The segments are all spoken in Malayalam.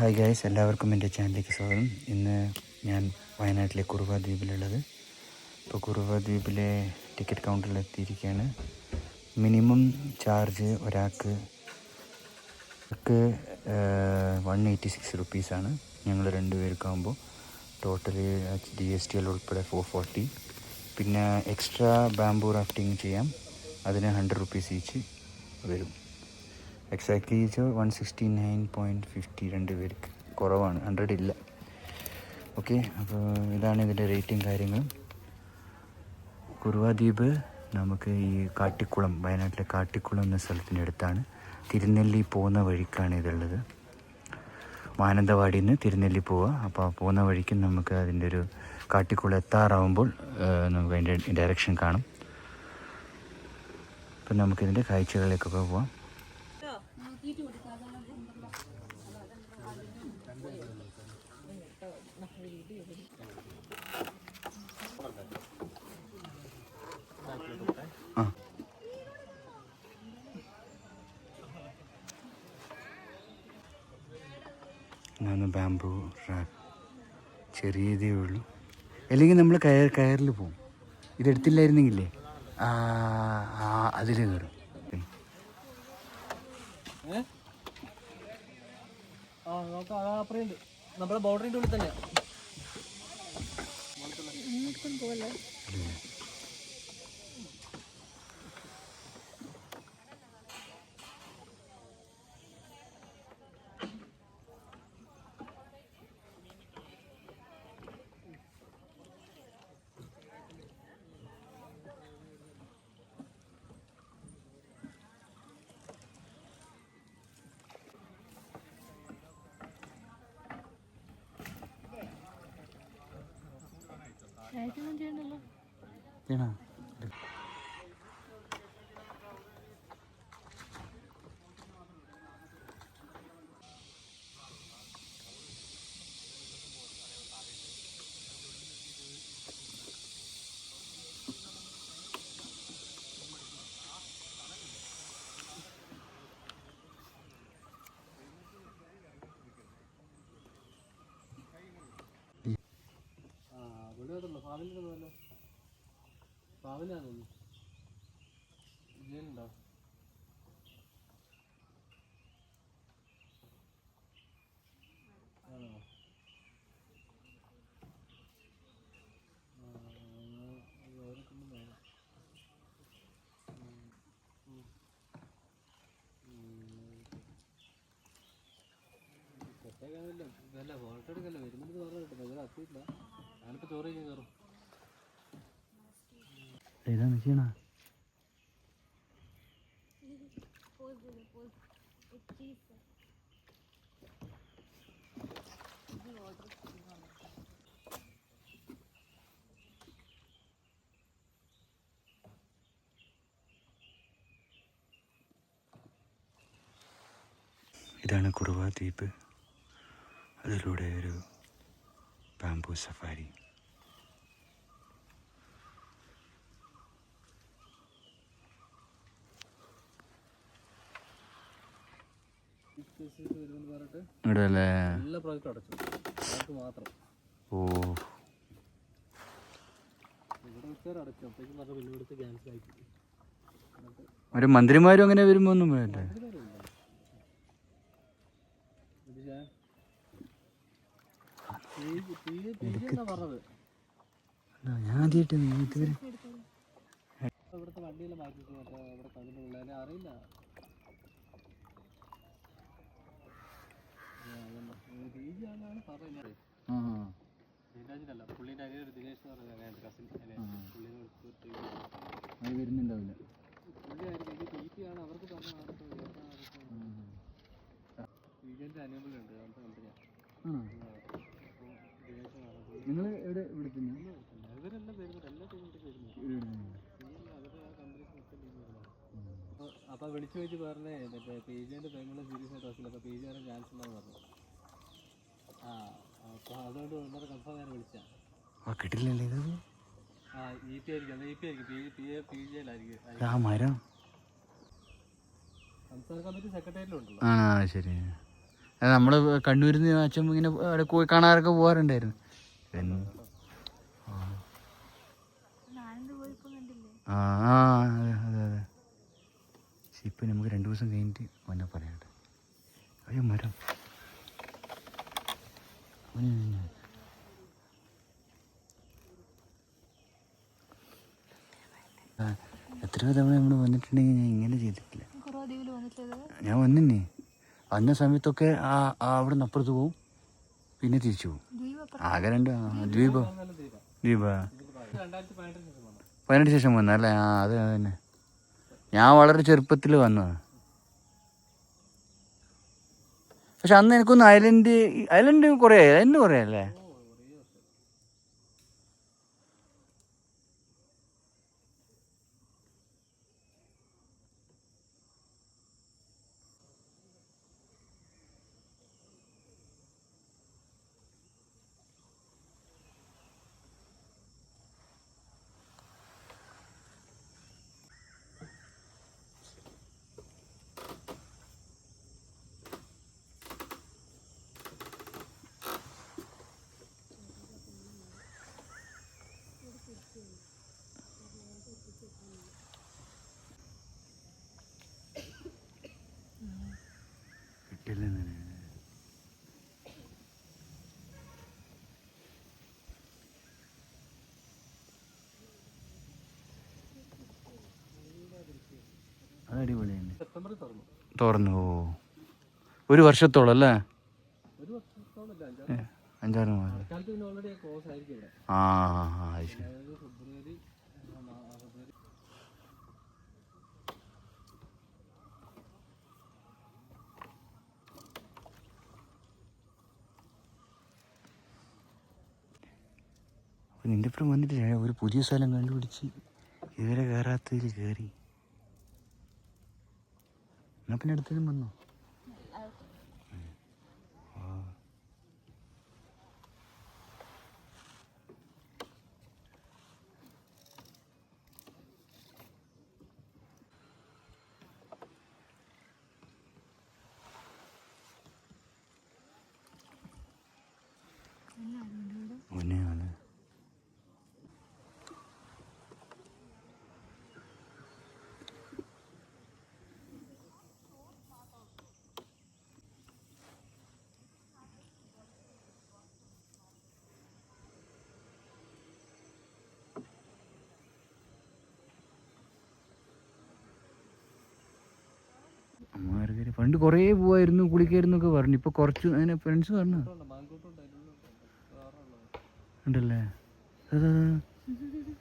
ഹായ് ഗൈസ്, എല്ലാവർക്കും എൻ്റെ ചാനലിലേക്ക് സ്വാഗതം. ഇന്ന് ഞാൻ വയനാട്ടിലെ കുറുവ ദ്വീപിലുള്ളത്. ഇപ്പോൾ കുറുവ ദ്വീപിലെ ടിക്കറ്റ് കൗണ്ടറിൽ എത്തിയിരിക്കുകയാണ്. മിനിമം ചാർജ് ഒരാൾക്ക് 186 റുപ്പീസാണ്. ഞങ്ങൾ 2 പേർക്കാകുമ്പോൾ ടോട്ടല് GST ഉൾപ്പെടെ 440. പിന്നെ എക്സ്ട്രാ ബാംബൂ റാഫ്റ്റിംഗ് ചെയ്യാം, അതിന് 100 റുപ്പീസ് ഈച്ച് വരും. എക്സാക്ട്ലി 169.50 2 പേർക്ക് കുറവാണ്, 100 ഇല്ല. ഓക്കെ, അപ്പോൾ ഇതാണ് ഇതിൻ്റെ റേറ്റും കാര്യങ്ങളും. കുറുവ ദ്വീപ് നമുക്ക് ഈ കാട്ടിക്കുളം, വയനാട്ടിലെ കാട്ടിക്കുളം എന്ന സ്ഥലത്തിൻ്റെ അടുത്താണ്. തിരുനെല്ലി പോകുന്ന വഴിക്കാണ് ഇതുള്ളത്. മാനന്തവാടിയിൽ നിന്ന് തിരുനെല്ലി പോവുക. അപ്പോൾ പോകുന്ന വഴിക്ക് നമുക്ക് അതിൻ്റെ ഒരു കാട്ടിക്കുളം എത്താറാവുമ്പോൾ നമുക്ക് അതിൻ്റെ ഡയറക്ഷൻ കാണും. അപ്പം നമുക്കിതിൻ്റെ കാഴ്ചകളിലേക്കൊക്കെ പോവാം. ഇതാണ് ബാംബൂ റാക്ക്, ചെറിയതേ ഉള്ളൂ. അല്ലെങ്കിൽ നമ്മൾ കയറിൽ പോവും. ഇതെടുത്തില്ലായിരുന്നെങ്കിലേ അതിൽ കയറും. നമ്മുടെ ബോർഡറിന്റെ ഉള്ളിൽ തന്നെയാ. പാവലാണോ ജയിലുണ്ടോ? ഇതല്ല ഫോട്ടോ എടുക്കല്ല, വരുന്നത് പറഞ്ഞു കിട്ടുന്നത് ഇവിടെ അത്തിയില്ല. ഞാനിപ്പോൾ ചോറ് കഴിക്കാൻ കയറും. ഇതാണ് ചെയ്യണ. ഇതാണ് കുറുവ ദ്വീപ്. അതിലൂടെ ഒരു ബാംബൂ സഫാരി. ഇവിടെ അല്ലേ ഓ, ഒരു മന്ത്രിമാരും അങ്ങനെ വരുമ്പോ ഒന്നും വേണ്ടേ? ഞാൻ ആദ്യമായിട്ട് ഇതുവരെ ഇവിടുത്തെ വണ്ടിയെല്ലാം മാറ്റി ഇവിടെ കണ്ടിട്ട് പിള്ളേരെ അറിയില്ല. ാണ് പറയുന്നത്. പുള്ളിന്റെ അനിയൻ ദിനേശ് എന്ന് പറഞ്ഞ കസിൻ വരുന്നുണ്ടാവില്ല. പുള്ളിയാണ് അവർക്ക് പറഞ്ഞ അനിയമ്പുള്ളുണ്ട് നിങ്ങൾ എവിടെ വിളിക്കുന്നു? ഇവരെല്ലാം വരുന്നത് എല്ലാ ടീമിലേക്ക് വരുന്നത്. അപ്പൊ വിളിച്ചു വെച്ച് പറഞ്ഞേ മറ്റേ PJ പെങ്ങളെ സീരിയസ് ആയിട്ട് ഹോസ്പിറ്റൽ. അപ്പൊ PJ ചാൻസ് ഉണ്ടെന്ന് പറഞ്ഞു. അപ്പൊ അതുകൊണ്ട് ഒന്നര കൺഫേം ഞാൻ വിളിച്ചാ. കിട്ടില്ലല്ലേ ഇത്? EP ആയിരിക്കും മരം സംസ്ഥാന കമ്മിറ്റി സെക്രട്ടേറിയറ്റിലുണ്ടല്ലോ. ശരി. നമ്മൾ കണ്ണൂരിൽ നിന്ന് അച്ഛൻ ഇങ്ങനെ അവിടെ പോയി കാണാറൊക്കെ പോകാറുണ്ടായിരുന്നു. ആ ആ അതെ അതെ അതെ. ഇപ്പം നമുക്ക് 2 ദിവസം കഴിഞ്ഞിട്ട് വന്നാൽ പറയാട്ടെ. അയ്യോ മരം എത്രയോ തവണ നമ്മൾ വന്നിട്ടുണ്ടെങ്കിൽ ഞാൻ ഇങ്ങനെ ചെയ്തിട്ടില്ല. ഞാൻ വന്നിന്നെ വന്ന സമയത്തൊക്കെ അവിടെ നിന്ന് അപ്പുറത്ത് പോവും, പിന്നെ തിരിച്ചു പോവും. ആകെ 2 ദ്വീപ് 18 ശേഷം വന്നല്ലേ? ആ അത് തന്നെ. ഞാൻ വളരെ ചെറുപ്പത്തിൽ വന്നതാണ്. പക്ഷെ അന്ന് എനിക്കൊന്ന് ഐലൻഡ് കുറേ അല്ലേ? അത് അടിപൊളിയാണ്. തുറന്നു 1 വർഷത്തോളം അല്ലേ? 5-6 മാസം. ആ അത് ശരി. നിൻ്റെ ഇപ്പം വന്നിട്ട് ഒരു പുതിയ സ്ഥലം കണ്ടുപിടിച്ച് ഇതുവരെ കയറാത്തതിൽ കയറി. എന്നാ പിന്നെ അടുത്തേക്കും വന്നോ? മുന്നെയാണ് അമ്മമാർക്ക് പണ്ട് കുറേ പോവായിരുന്നു, കുളിക്കായിരുന്നു ഒക്കെ പറഞ്ഞു. ഇപ്പൊ കുറച്ച് അങ്ങനെ ഫ്രണ്ട്സ് പറഞ്ഞു ഉണ്ടല്ലേ?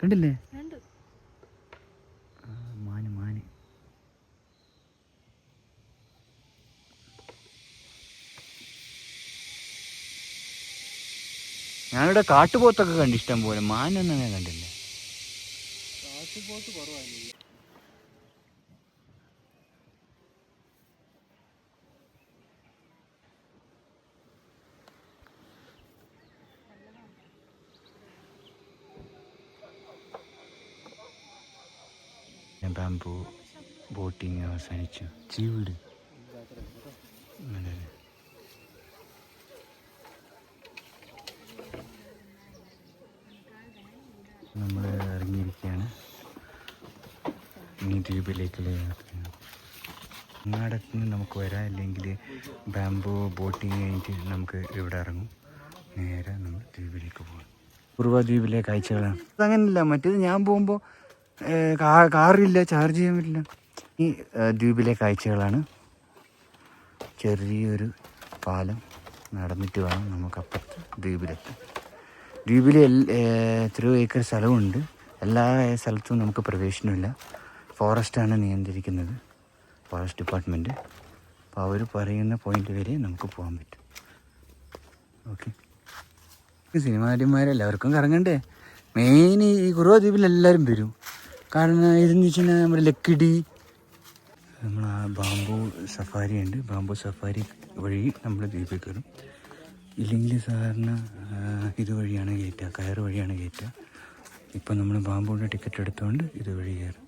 കണ്ടില്ലേ? മാന് ഞാനിവിടെ കാട്ടുപോത്തൊക്കെ കണ്ടു ഇഷ്ടം പോലെ. മാനൊന്നും അങ്ങനെ കണ്ടില്ല. ബാംബു ബോട്ടിങ് അവസാനിച്ചു. ചീവീട് നമ്മൾ ഇറങ്ങിയിരിക്കുകയാണ്. ഇനി ദ്വീപിലേക്കുള്ള യാത്രയാണ്. അങ്ങാടത്ത് നിന്ന് നമുക്ക് വരാം, അല്ലെങ്കിൽ ബാംബു ബോട്ടിങ് കഴിഞ്ഞിട്ട് നമുക്ക് ഇവിടെ ഇറങ്ങും. നേരെ നമ്മൾ ദ്വീപിലേക്ക് പോകും. കുറുവ ദ്വീപിലെ കാഴ്ചകളാണ്. അതങ്ങനെയല്ല, മറ്റേത് ഞാൻ പോകുമ്പോൾ കാറില്ല, ചാർജ് ചെയ്യാൻ പറ്റില്ല. ഈ ദ്വീപിലെ കാഴ്ചകളാണ്. ചെറിയൊരു പാലം നടന്നിട്ട് വേണം നമുക്കപ്പുറത്ത് ദ്വീപിലെത്താൻ. ദ്വീപിൽ എത്രയോ ഏക്കർ സ്ഥലമുണ്ട്. എല്ലാ സ്ഥലത്തും നമുക്ക് പ്രവേശനമില്ല. ഫോറസ്റ്റാണ് നിയന്ത്രിക്കുന്നത്, ഫോറസ്റ്റ് ഡിപ്പാർട്ട്മെൻറ്റ്. അപ്പോൾ അവർ പറയുന്ന പോയിന്റ് വരെ നമുക്ക് പോകാൻ പറ്റും. ഓക്കെ, സിനിമാടിമാരെല്ലാവർക്കും കറങ്ങണ്ടേ? മെയിൻ ഈ കുറുവ ദ്വീപിൽ എല്ലാവരും വരും. കാരണം ഇതെന്ന് വെച്ച് കഴിഞ്ഞാൽ നമ്മുടെ ലക്കിടി, നമ്മൾ ആ ബാംബു സഫാരി ഉണ്ട്. ബാംബു സഫാരി വഴി നമ്മൾ ദ്വീപിൽ കയറും. ഇല്ലെങ്കിൽ സാധാരണ ഇതുവഴിയാണ് കയറ്റുക, കയറ് വഴിയാണ് കയറ്റുക. ഇപ്പം നമ്മൾ ബാംബുവിൻ്റെ ടിക്കറ്റ് എടുത്തുകൊണ്ട് ഇതുവഴി കയറും.